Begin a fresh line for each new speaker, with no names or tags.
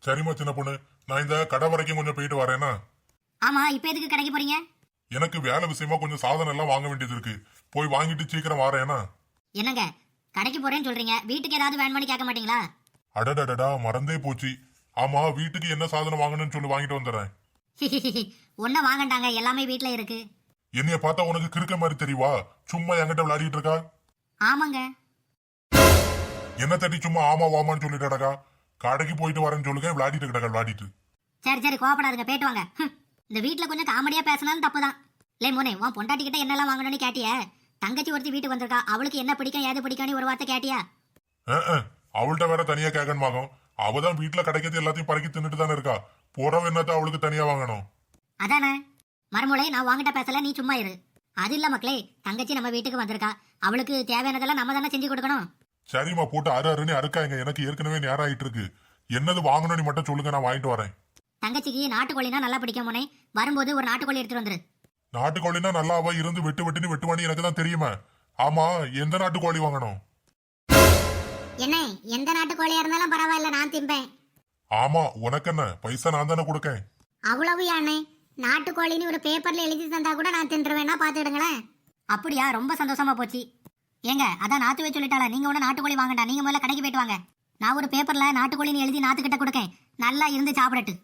சரிம்மா சின்ன பொண்ணு, நான் இந்த கடை வரைக்கும் கொஞ்சம் போயிட்டு வரேன்னா.
ஆமா, இப்ப எதுக்கு கடைக்கு போறீங்க?
எனக்கு வேலை விஷயமா கொஞ்சம் சாதனம் எல்லாம் வாங்க வேண்டியது இருக்கு. போய் வாங்கிட்டு சீக்கிரம் வரேன்னா.
என்னங்க கடைக்கு போறேன்னு சொல்றீங்க, வீட்டுக்கு ஏதாவது வேணுமான்னு கேட்க மாட்டீங்களா?
அடடடடா, மறந்தே போச்சு. ஆமா, வீட்டுக்கு என்ன சாதனம் வாங்கணும்னு சொல்லி வாங்கிட்டு வந்துடுறேன்.
ஒன்ன வாங்கண்டாங்க, எல்லாமே வீட்டுல இருக்கு.
என்னைய பார்த்தா உனக்கு கிறுக்க மாதிரி தெரியவா? சும்மா என்கிட்ட விளையாடிட்டு இருக்கா?
ஆமாங்க.
என்ன தட்டி சும்மா ஆமா வாமான்னு சொல்லிட்டடக்கா. கடைக்கு போயிட்டு வரேன்னு சொல்லுங்க, விளையாடிட்டு கிடக்கா விளையாடிட்டு.
சரி சரி, கோவப்படாதுங்க, போயிட்டு வாங்க. இந்த வீட்டுல கொஞ்சம் காமெடியா பேசினாலும் தப்புதான். லே மோனே, உன் பொண்டாட்டி கிட்ட என்னெல்லாம் வாங்கணும்னு கேட்டிய? தங்கச்சி ஒருத்தி வீட்டுக்கு வந்திருக்கா, அவளுக்கு என்ன பிடிக்கும் ஏது பிடிக்கும்னு ஒரு வார்த்தை கேட்டியா?
அவள்கிட்ட வேற தனியா கேட்கணுமாகும். அவதான் வீட்டுல கிடைக்கிறது எல்லாத்தையும் பறக்கி தின்னுட்டு தானே இருக்கா. போறவ என்னத்த அவளுக்கு தனியா வாங்கணும்?
அதானே மறுமொழி, நான் வாங்கிட்ட பேசல, நீ சும்மா இரு. அது இல்ல மக்களே, தங்கச்சி நம்ம வீட்டுக்கு வந்திருக்கா, அவளுக்கு தேவையானதெல்லாம் நம்ம தானே செஞ்சு கொடுக்கணும்.
சரிம்மா, போட்டு அருன்னு அறுக்காங்க. எனக்கு ஏற்கனவே நேரம் ஆயிட்டு இருக்கு. என்னது வாங்கணும்னு மட்டும் சொல்லுங்க, நான் வாங்கிட்டு வரேன்.
தங்கச்சிக்கு நாட்டுக்கோழினா நல்லா பிடிக்கும் மோனே, வரும்போது ஒரு நாட்டுக்கோழி எடுத்துட்டு வந்துரு.
நாட்டுக்கோழினா நல்லா அவ இருந்து வெட்டு வெட்டுன்னு வெட்டுவானி எனக்கு தான் தெரியுமா. ஆமா, எந்த நாட்டுக்கோழி வாங்கணும்?
என்ன, எந்த நாட்டுக்கோழியா இருந்தாலும் பரவாயில்ல, நான் திம்பேன்.
ஆமா, உனக்கு என்ன, பைசா நான் தானே கொடுக்கேன்.
அவ்வளவு யானே, நாட்டுக்கோழின்னு ஒரு பேப்பர்ல எழுதி தந்தா கூட நான் தின்றுவேன்னா பாத்துடுங்களேன். அப்படியா, ரொம்ப சந்தோஷமா போச்சு. ஏங்க, அதான் நாத்துவே சொல்லிட்டாளா, நீங்க ஒண்ணு நாட்டுக்கோழி வாங்கண்டா, நீங்க முதல்ல கடைக்கு போயிட்டு வாங்க. நான் ஒரு பேப்பர்ல நாட்டுக்கோழின்னு எழுதி நாத்துக்கிட்ட கொடுக்கேன், நல்லா இருந்து சாப்பிடட்டு.